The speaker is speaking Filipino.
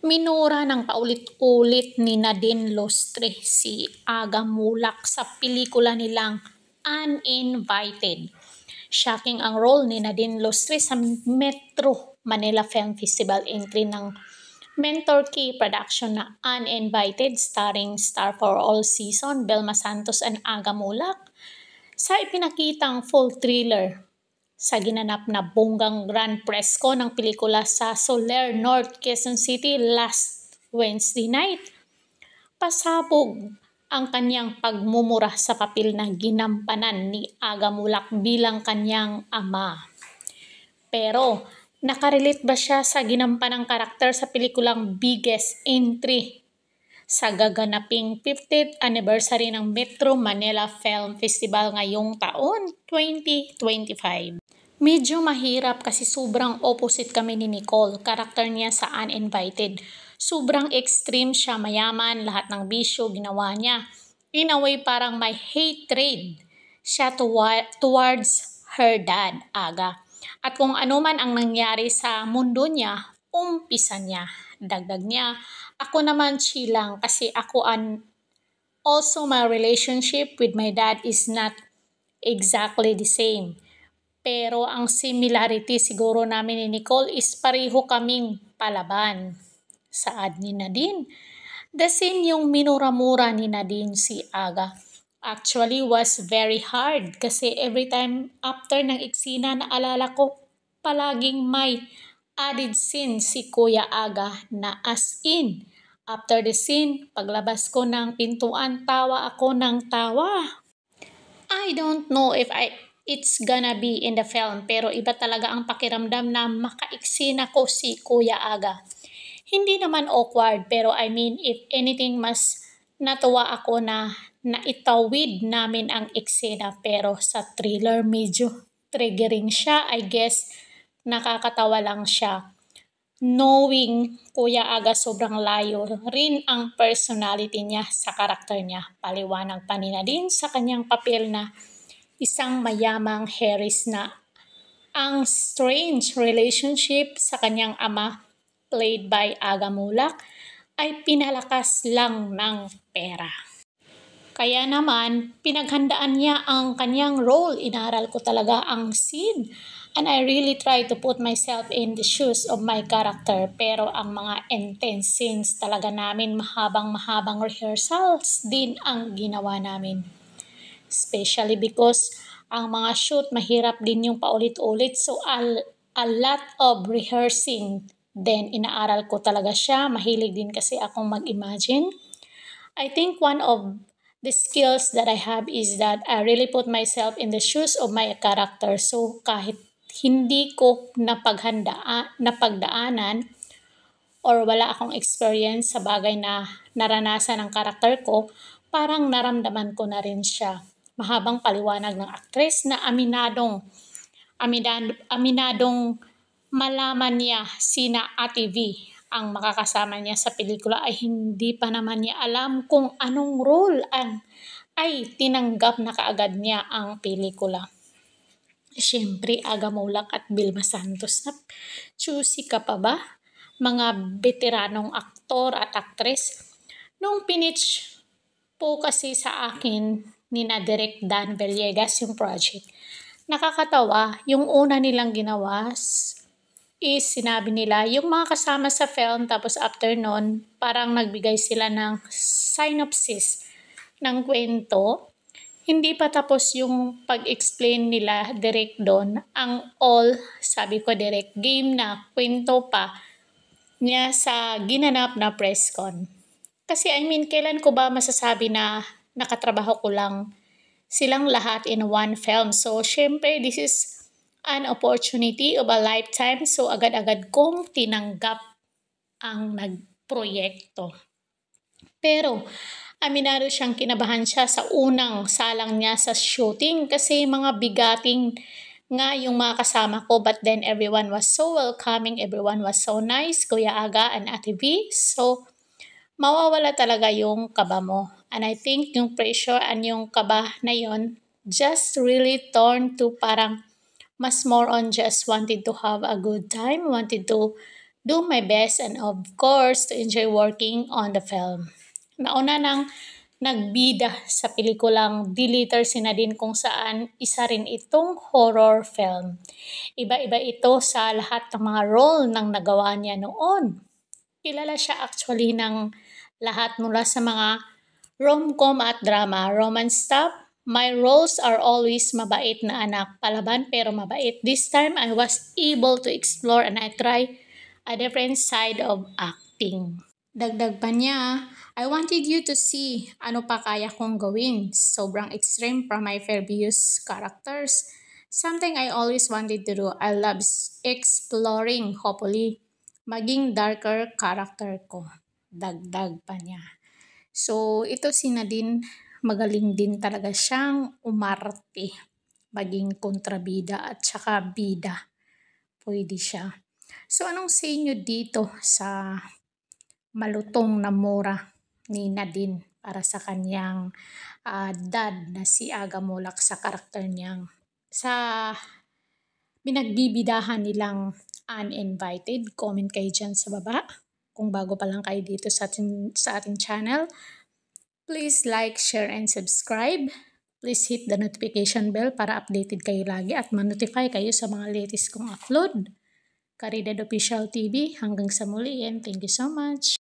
Minura ng paulit-ulit ni Nadine Lustre si Aga Mulak sa pelikula nilang Uninvited. Shocking ang role ni Nadine Lustre sa Metro Manila Film Festival entry ng Mentor Key production na Uninvited starring Star for All Season, Belma Santos and Aga Mulak sa ipinakitang full thriller sa ginanap na bonggang grand presko ng pelikula sa Soler, North Quezon City last Wednesday night. Pasabog ang kanyang pagmumura sa papel na ginampanan ni Aga Mulak bilang kanyang ama. Pero, nakarelate ba siya sa ginampanang karakter sa pelikulang Biggest Entry sa gaganaping 50th anniversary ng Metro Manila Film Festival ngayong taon, 2025? Medyo mahirap kasi sobrang opposite kami ni Nicole, karakter niya sa Uninvited. Sobrang extreme siya, mayaman, lahat ng bisyo ginawa niya. In a way, parang may hatred siya towards her dad, Aga. At kung ano man ang nangyari sa mundo niya, umpisa niya. Dagdag niya, ako naman chilang kasi also my relationship with my dad is not exactly the same. Pero ang similarity siguro namin ni Nicole is pareho kaming palaban. Saad ni Nadine. The scene yung minura-mura ni Nadine si Aga. Actually was very hard kasi every time after ng eksena naalala ko palaging may added scene si Kuya Aga na as in. After the scene, paglabas ko ng pintuan, tawa ako ng tawa. I don't know if it's gonna be in the film pero iba talaga ang pakiramdam na makaiksina ko si Kuya Aga. Hindi naman awkward pero I mean if anything mas natuwa ako na naitawid namin ang eksena pero sa thriller medyo triggering siya. I guess nakakatawa lang siya. Knowing Kuya Aga sobrang layo rin ang personality niya sa karakter niya. Paliwanag pa ni Nadine sa kanyang papel na isang mayamang Harris na ang strange relationship sa kanyang ama, played by Aga Mulak, ay pinalakas lang ng pera. Kaya naman, pinaghandaan niya ang kanyang role. Inaral ko talaga ang scene. And I really try to put myself in the shoes of my character. Pero ang mga intense scenes talaga namin, mahabang rehearsals din ang ginawa namin. Especially because ang mga shoot mahirap din yung paulit-ulit. So a lot of rehearsing. Then inaaral ko talaga siya. Mahilig din kasi akong mag-imagine. I think one of the skills that I have is that I really put myself in the shoes of my character. So kahit hindi ko napagdaanan or wala akong experience sa bagay na naranasan ng karakter ko, parang naramdaman ko na rin siya. Mahabang paliwanag ng aktres na aminadong malaman niya sina Ate V ang makakasama niya sa pelikula ay hindi pa naman niya alam kung anong role ay tinanggap na kaagad niya ang pelikula. Siyempre, Aga Mulak at Vilma Santos na choosy ka pa ba? Mga veteranong aktor at aktres. Nung pinitch po kasi sa akin ni na Direk Dan Villegas yung project, nakakatawa, yung una nilang ginawa is sinabi nila yung mga kasama sa film tapos after nun parang nagbigay sila ng synopsis ng kwento. Hindi pa tapos yung pag-explain nila direct doon. Ang all, sabi ko direct, game na kwento pa niya sa ginanap na press con. Kasi I mean, kailan ko ba masasabi na nakatrabaho ko lang silang lahat in one film. So, syempre, this is an opportunity of a lifetime. So, agad-agad kong tinanggap ang nagproyekto. Pero, aminado siyang kinabahan siya sa unang salang niya sa shooting kasi mga bigating nga yung mga kasama ko but then everyone was so welcoming, everyone was so nice, Kuya Aga and Ate V. So, mawawala talaga yung kaba mo. And I think yung pressure and yung kaba na yun just really turn to parang mas more on just wanted to have a good time, wanted to do my best and of course to enjoy working on the film. Nauna nang nagbida sa pelikulang Deleter si Nadine kung saan isa rin itong horror film. Iba-iba ito sa lahat ng mga role ng nagawa niya noon. Kilala siya actually ng lahat mula sa mga rom-com at drama, romance stuff. My roles are always mabait na anak, palaban pero mabait. This time I was able to explore and I try a different side of acting. Dagdag pa niya, I wanted you to see ano pa kaya kong gawin. Sobrang extreme from my Fairview's characters. Something I always wanted to do. I love exploring, hopefully, maging darker character ko. Dagdag pa niya. So, ito si Nadine, magaling din talaga siyang umarte, maging kontrabida at saka bida. Pwede siya. So, anong say nyo dito sa malutong na mura ni Nadine para sa kanyang dad na si Aga Mulak sa karakter niyang sa binagbibidahan nilang Uninvited? Comment kayo dyan sa baba. Kung bago pa lang kayo dito sa ating channel, please like, share, and subscribe. Please hit the notification bell para updated kayo lagi at ma-notify kayo sa mga latest kong upload. Caridad Official TV, hanggang sa muli and thank you so much.